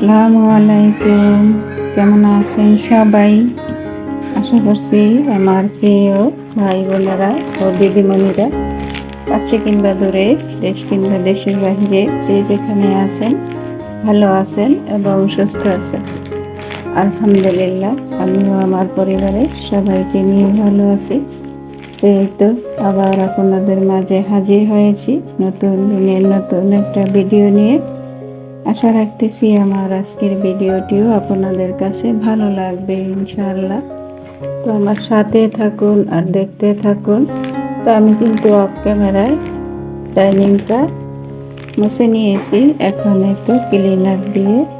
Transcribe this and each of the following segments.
আসসালামু আলাইকুম। কেমন আছেন সবাই? আশা করছি আমার প্রিয় ভাই বোনেরা ও দিদিমণিরা কাছে কিংবা দূরে, দেশ কিংবা দেশের বাহিরে যে যেখানে আছেন ভালো আছেন এবং সুস্থ আছেন। আলহামদুলিল্লাহ, আমিও আমার পরিবারের সবাইকে নিয়ে ভালো আছি। এই তো আবার আপনাদের মাঝে হাজির হয়েছি নতুন দিনের নতুন একটা ভিডিও নিয়ে। আশা রাখতেছি আমার আজকের ভিডিওটিও আপনাদের কাছে ভালো লাগবে ইনশাআল্লাহ। তো আমার সাথে থাকুন আর দেখতে থাকুন। তো আমি কিন্তু অফ ক্যামেরায় ডাইনিংটা মুছে নিয়েছি, এখন একটু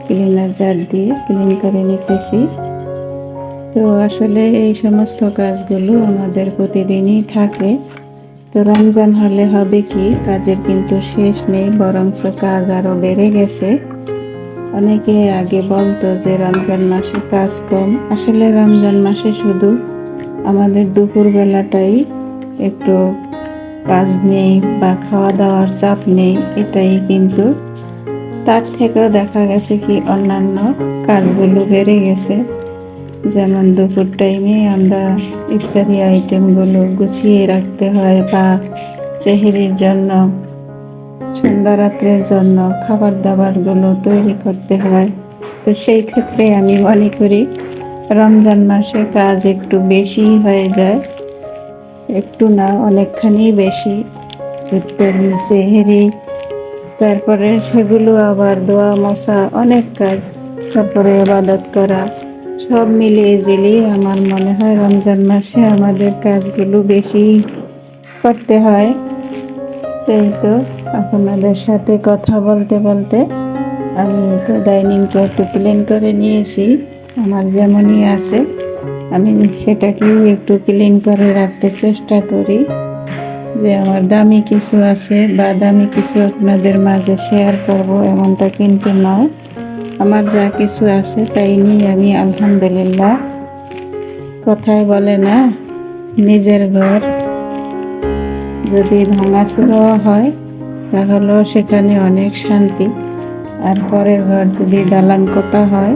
ক্লিনার জার দিয়ে ক্লিন করে নিতেছি। তো আসলে এই সমস্ত কাজগুলো আমাদের প্রতিদিনই থাকে। তো রমজান হলে হবে কি, কাজের কিন্তু শেষ নেই, বরঞ্চ কাজ আরো বেড়ে গেছে। অনেকে আগে বলতো যে রমজান মাসে কাজ কম। আসলে রমজান মাসে শুধু আমাদের দুপুর বেলাটাই একটু কাজ নেই বা খাওয়া দাওয়ার চাপ নেই, এটাই কিন্তু তার থেকেও দেখা গেছে কি অন্যান্য কাজগুলো বেড়ে গেছে। যেমন দুপুর টাইমে আমরা ইফতারি আইটেমগুলো গুছিয়ে রাখতে হয়, বা সেহরির জন্য, সন্ধ্যা রাত্রের জন্য খাবার দাবারগুলো তৈরি করতে হয়। তো সেই ক্ষেত্রে আমি মনে করি রমজান মাসে কাজ একটু বেশি হয়ে যায়, একটু না অনেকখানি বেশি। ইফতারি, সেহরি, তারপরে সেগুলো আবার দোয়া মশা, অনেক কাজ, তারপরে ইবাদত করা, সব মিলিয়ে ঝিলিয়ে আমার মনে হয় রমজান মাসে আমাদের কাজগুলো বেশি করতে হয়। এই তো আপনাদের সাথে কথা বলতে বলতে আমি তো ডাইনিংটা একটু ক্লিন করে নিয়েছি। আমার যেমনই আছে আমি সেটাকেই একটু ক্লিন করে রাখতে চেষ্টা করি, যে আমার দামি কিছু আছে বা দামি কিছু আপনাদের মাঝে শেয়ার করব এমনটা কিন্তু নয়। আমার যা কিছু আছে তাই নিয়ে আমি আলহামদুলিল্লাহ, কথায় বলে না, নিজের ঘর যদি ভাঙাচুরো হয় তাহলেও সেখানে অনেক শান্তি, আর পরের ঘর যদি দালান কোটা হয়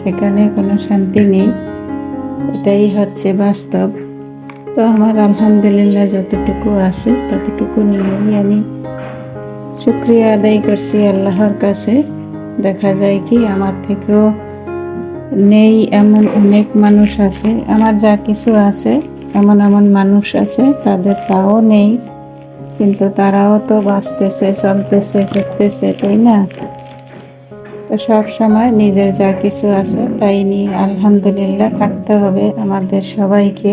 সেখানে কোনো শান্তি নেই। এটাই হচ্ছে বাস্তব। তো আমার আলহামদুলিল্লাহ যতটুকু আছে ততটুকু নিয়েই আমি শুকরিয়া আদায় করছি আল্লাহর কাছে। দেখা যায় কি আমার থেকেও নেই এমন অনেক মানুষ আছে, আমার যা কিছু আছে এমন এমন মানুষ আছে তাদের তাও নেই, কিন্তু তারাও তো বাঁচতেছে, চলতেছে, করতেছে, তাই না? তো সব সময় নিজের যা কিছু আছে তাই নিয়ে আলহামদুলিল্লাহ থাকতে হবে আমাদের সবাইকে।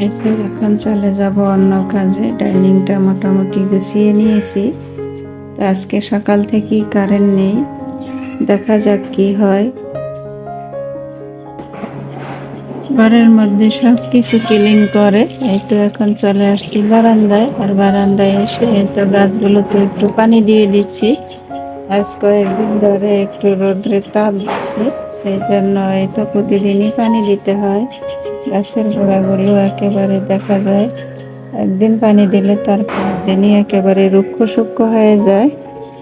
এই তো এখন চলে যাব অন্য কাজে। ডাইনিংটা মোটামুটি গুছিয়ে নিয়েছি। তো আজকে সকাল থেকেই কারেন্ট নেই, দেখা যাক কি হয়। ঘরের মধ্যে সব কিছু ক্লিন করে এই তো এখন চলে আসছি বারান্দায়, আর বারান্দায় এসে এই তো গাছগুলোতে একটু পানি দিয়ে দিচ্ছি। আজ কয়েকদিন ধরে একটু রোদ্রের তাপ বেশি, সেই জন্য এই তো প্রতিদিনই পানি দিতে হয়। গাছের গোড়াগুলো একেবারে দেখা যায় একদিন পানি দিলে তারপর দিনই একেবারে রুক্ষ সূক্ষ্ম হয়ে যায়।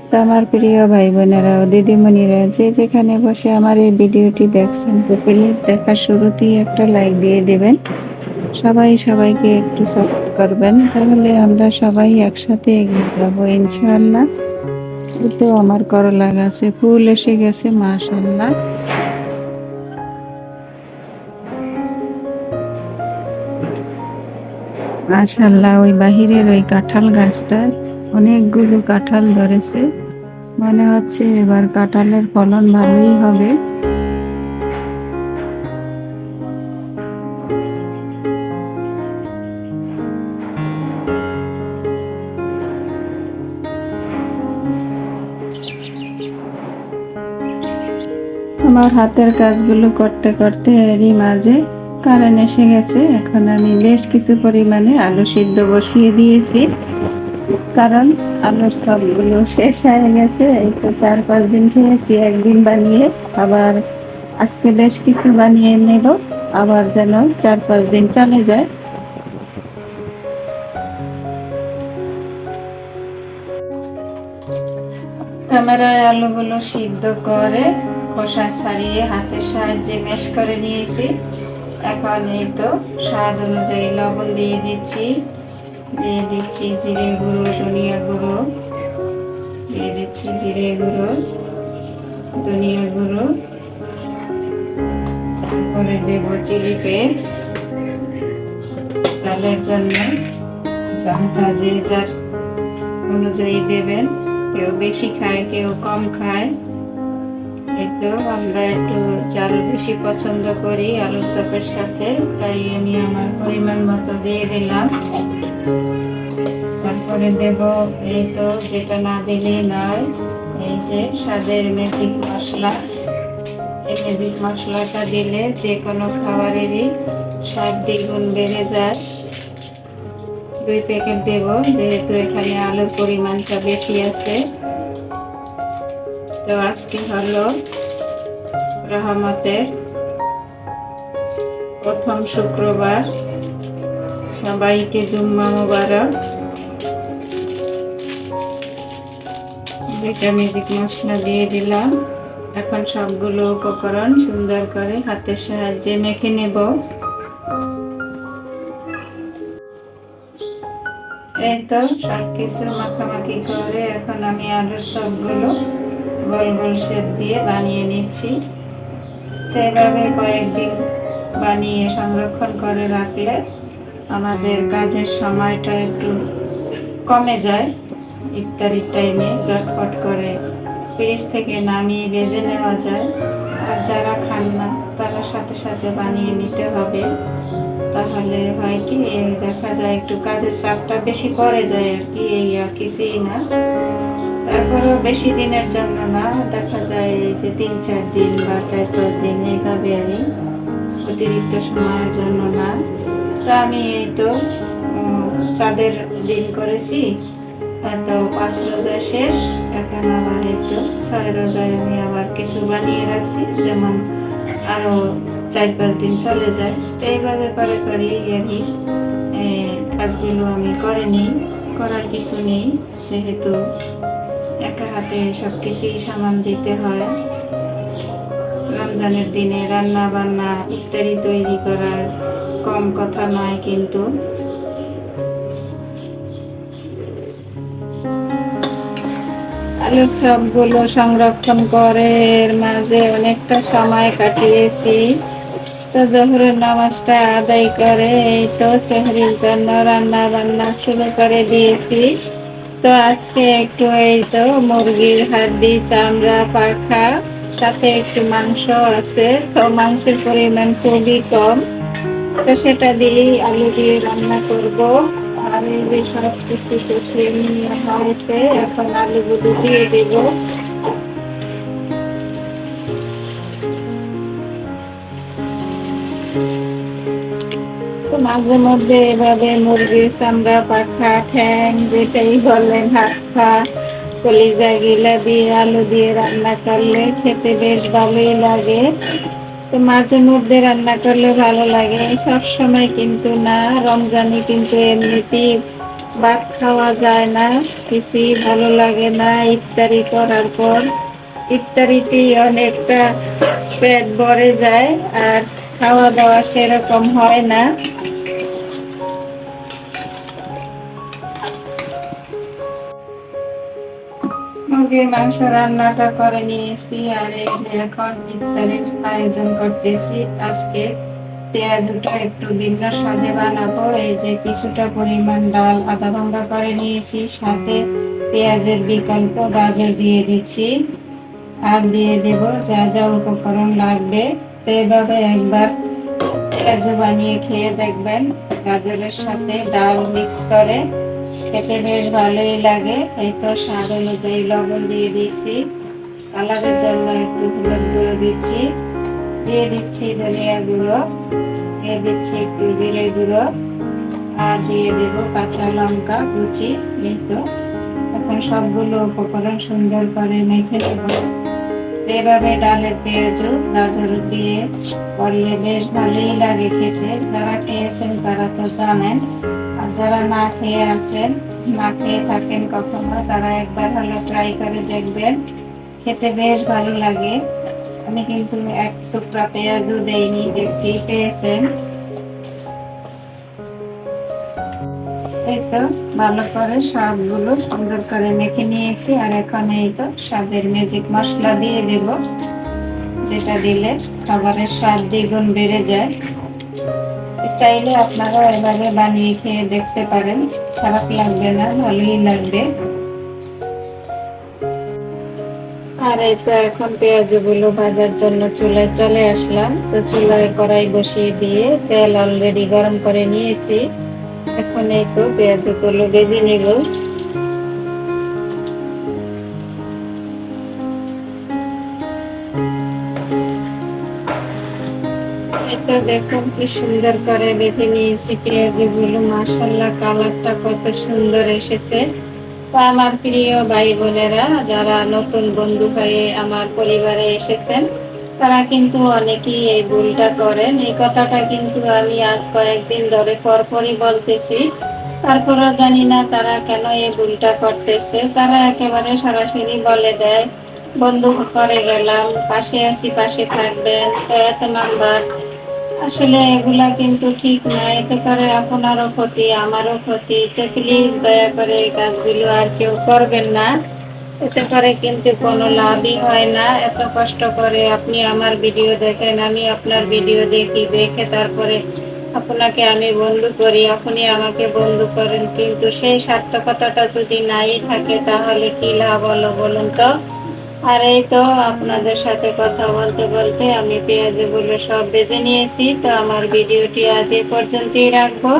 তো আমার প্রিয় ভাই বোনেরা ও দিদিমণিরা যে যেখানে বসে আমার এই ভিডিওটি দেখছেন, তো প্লিজ দেখার শুরুতেই একটা লাইক দিয়ে দেবেন। সবাই সবাইকে একটু সাপোর্ট করবেন, তাহলে আমরা সবাই একসাথে এগিয়ে যাবো ইনশাআল্লাহ। তো আমার করলা গাছে ফুল এসে গেছে মাশাআল্লাহ। মাশাআল্লাহ, ওই বাহিরের ওই কাঁঠাল গাছটায় অনেকগুলো কাঁঠাল ধরেছে, মনে হচ্ছে এবার কাঁঠালের ফলন ভালোই হবে। আমার হাতের কাজগুলো করতে করতে এরই মাঝে কারেন্ট এসে গেছে। এখন আমি বেশ কিছু পরিমাণে আলু সিদ্ধ বসিয়ে দিয়েছি, কারণ আলুর সবগুলো শেষ হয়ে গেছে। এই তো 4-5 দিন খেয়েছি একদিন বানিয়ে, আবার আজকে বেশ কিছু বানিয়ে নেব, আবার যেন 4-5 দিন চলে যায়। ক্যামেরায় আলুগুলো সিদ্ধ করে খোসা ছাড়িয়ে হাতের সাহায্যে ম্যাশ করে নিয়েছি। এখন এই তো স্বাদ অনুযায়ী লবণ দিয়ে দিচ্ছি জিরে গুঁড়ো, ধনিয়া গুঁড়ো দিয়ে দিচ্ছি, জিরে গুঁড়ো, ধনিয়া গুঁড়ো, তারপরে দেব চিলি পেস্ট। চালের জন্য চালটা যে যার অনুযায়ী দেবেন, কেউ বেশি খায় কেউ কম খায়। এই তো আমরা একটু চাল বেশি পছন্দ করি আলুর চপের সাথে, তাই আমি আমার পরিমাণ মতো দিয়ে দিলাম। তারপরে দেব এই তো, যেটা না দিলেই নয়, এই যে স্বাদের ম্যাজিক মশলা। এই ম্যাজিক মশলাটা দিলে যে কোনো খাবারেরই স্বাদ দ্বিগুণ বেড়ে যায়। 2 প্যাকেট দেব, যেহেতু এখানে আলুর পরিমাণটা বেশি আছে। তো আজকে হলো রহমতের প্রথম শুক্রবার, সবাইকে জুম্মা মোবারক। 2টা ম্যাজিক মশলা দিয়ে দিলাম। এখন সবগুলো উপকরণ সুন্দর করে হাতের সাহায্যে মেখে নেব। এই তো সবকিছু মাখামাখি করে এখন আমি আলুর সবগুলো গোল গোল শেপ দিয়ে বানিয়ে নিচ্ছি। তো এভাবে কয়েকদিন বানিয়ে সংরক্ষণ করে রাখলে আমাদের কাজের সময়টা একটু কমে যায়। ইফতারির টাইমে ঝটপট করে ফ্রিজ থেকে নামিয়ে ভেজে নেওয়া যায়। আর যারা খান না তারা সাথে সাথে বানিয়ে নিতে হবে। তাহলে হয় কি, দেখা যায় একটু কাজের চাপটা বেশি পড়ে যায় আর কি, এই আর কিছুই না। তারপরেও বেশি দিনের জন্য না, দেখা যায় এই যে 3-4 দিন বা 4-5 দিন এইভাবে আর অতিরিক্ত সময়ের জন্য না। তো আমি এই তো চাঁদের দিন করেছি, তো 5 রোজা শেষ। এখন আবার এই তো 6 রোজায় আমি আবার কিছু বানিয়ে রাখছি, যেমন আরো 4-5 দিন চলে যায়। তো এইভাবে করে করি আমি কাজগুলো আমি করে নিই, করার কিছু নেই, যেহেতু একা হাতে সব কিছুই সামাল দিতে হয়। রমজানের দিনে রান্না বান্না ইত্যাদি তৈরি করার কম কথা নয় কিন্তু। আলুর সবগুলো সংরক্ষণ করে এর মাঝে অনেকটা সময় কাটিয়েছি। তো জোহরের নামাজটা আদায় করে এই তো সেহরির জন্য রান্না বান্না শুরু করে দিয়েছি। তো আজকে একটু এই তো মুরগির হাড্ডি, চামড়া, পাখা, সাথে একটু মাংস আছে। তো মাংসের পরিমাণ খুবই কম, তো সেটা দিয়েই আলু দিয়ে রান্না করব। আর এই যে সব কিছু কষিয়ে নিয়ে হয়েছে, এখন আলুগুলো দিয়ে দেব। তো মাঝে মধ্যে এভাবে মুরগির চামড়া, পাখা, ঠ্যাং, যেটাই বললেন, হাত পা, কলিজা গিলা দিয়ে আলু দিয়ে রান্না করলে খেতে বেশ ভালোই লাগে। তো মাঝে মধ্যে রান্না করলে ভালো লাগে, সব সময় কিন্তু না। রমজানে কিন্তু এমনিতেই ভাত খাওয়া যায় না, কিছুই ভালো লাগে না। ইফতারি করার পর ইফতারিতেই অনেকটা পেট ভরে যায়, আর খাওয়া দাওয়া সেরকম হয় না। মুরগির মাংস রান্নাটা করে নিয়েছি, আর এই যে এখন ইফতারের আয়োজন করতেছি। আজকে পেঁয়াজটা একটু ভিন্ন স্বাদে বানাবো। এই যে কিছুটা পরিমাণ ডাল আধা ভাঙ্গা করে নিয়েছি, সাথে পেঁয়াজের বিকল্প গাজর দিয়ে দিচ্ছি, আর দিয়ে দেব যা যা উপকরণ লাগবে। তো এভাবে একবার পেঁয়াজও বানিয়ে খেয়ে দেখবেন, গাজরের সাথে ডাল মিক্স করে খেতে বেশ ভালোই লাগে। এই তো স্বাদ অনুযায়ী লবণ দিয়ে দিয়েছি, কালারের জন্য একটু হলুদ গুঁড়ো দিচ্ছি, দিয়ে দিচ্ছি ধনিয়া গুঁড়ো, দিয়ে দিচ্ছি একটু জিরে গুঁড়ো, আর দিয়ে দেব কাঁচা লঙ্কা কুচি। এই তো এখন সবগুলো উপকরণ সুন্দর করে মেখে দেব। এভাবে ডালের পেঁয়াজ গাজর দিয়ে করলে বেশ ভালোই লাগে খেতে। যারা খেয়েছেন তারা তো জানেন, আর যারা না খেয়ে আছেন, না খেয়ে থাকেন কখনো, তারা একবার হলো ট্রাই করে দেখবেন, খেতে বেশ ভালো লাগে। আমি কিন্তু এক টুকরা পেঁয়াজও দেইনি, দেখতেই পেয়েছেন। এই তো ভালো করে সবগুলো সুন্দর করে মেখে নিয়েছি, আর এখন এই তো স্বাদের ম্যাজিক মশলা দিয়ে দেব, যেটা দিলে খাবারের স্বাদ দ্বিগুণ বেড়ে যায়। চাইলে আপনারা এভাবে বানিয়ে খেয়ে দেখতে পারেন, খারাপ লাগবে না, ভালোই লাগবে। আর এই তো এখন পেঁয়াজগুলো ভাজার জন্য চুলায় চলে আসলাম। তো চুলায় কড়াই বসিয়ে দিয়ে তেল অলরেডি গরম করে নিয়েছি। এখন এই তো পেঁয়াজগুলো ভেজে নেব। এটা দেখুন কি সুন্দর করে ভেজে নিয়েছি পেঁয়াজগুলো, মাশাআল্লাহ কালারটা কত সুন্দর এসেছে। তো আমার প্রিয় ভাই বোনেরা, যারা নতুন বন্ধু হয়ে আমার পরিবারে এসেছেন, তারা কিন্তু অনেকেই এই ভুলটা করেন। এই কথাটা কিন্তু আমি আজ কয়েকদিন ধরে পরপরই বলতেছি, তারপরও জানি না তারা কেন এই ভুলটা করতেছে। তারা একেবারে সরাসরি বলে দেয়, বন্ধু করে গেলাম, পাশে আছি, পাশে থাকবেন, তো এত নাম্বার। আসলে এগুলা কিন্তু ঠিক না, এতে করে আপনারও ক্ষতি, আমারও ক্ষতি। তো প্লিজ দয়া করে এই কাজগুলো আর কেউ করবেন না, এতে করে কিন্তু কোনো লাভই হয় না। এত কষ্ট করে আপনি আমার ভিডিও দেখেন, আমি আপনার ভিডিও দেখি, দেখে তারপরে আপনাকে আমি বন্ধু করি, আপনি আমাকে বন্ধু করেন, কিন্তু সেই সার্থকতাটা যদি নাই থাকে তাহলে কি লাভ হলো বলুন তো। আর এই তো আপনাদের সাথে কথা বলতে বলতে আমি পেঁয়াজগুলো সব ভেজে নিয়েছি। তো আমার ভিডিওটি আজ এই পর্যন্তই রাখবো।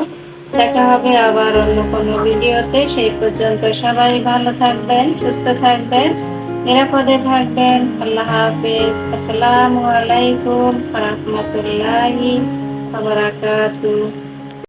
দেখা হবে আবার অন্য কোনো ভিডিওতে। সেই পর্যন্ত সবাই ভালো থাকবেন, সুস্থ থাকবেন, নিরাপদে থাকবেন। আল্লাহ হাফেজ। আসসালামু আলাইকুম ওয়া রাহমাতুল্লাহি ওয়া বারাকাতুহু।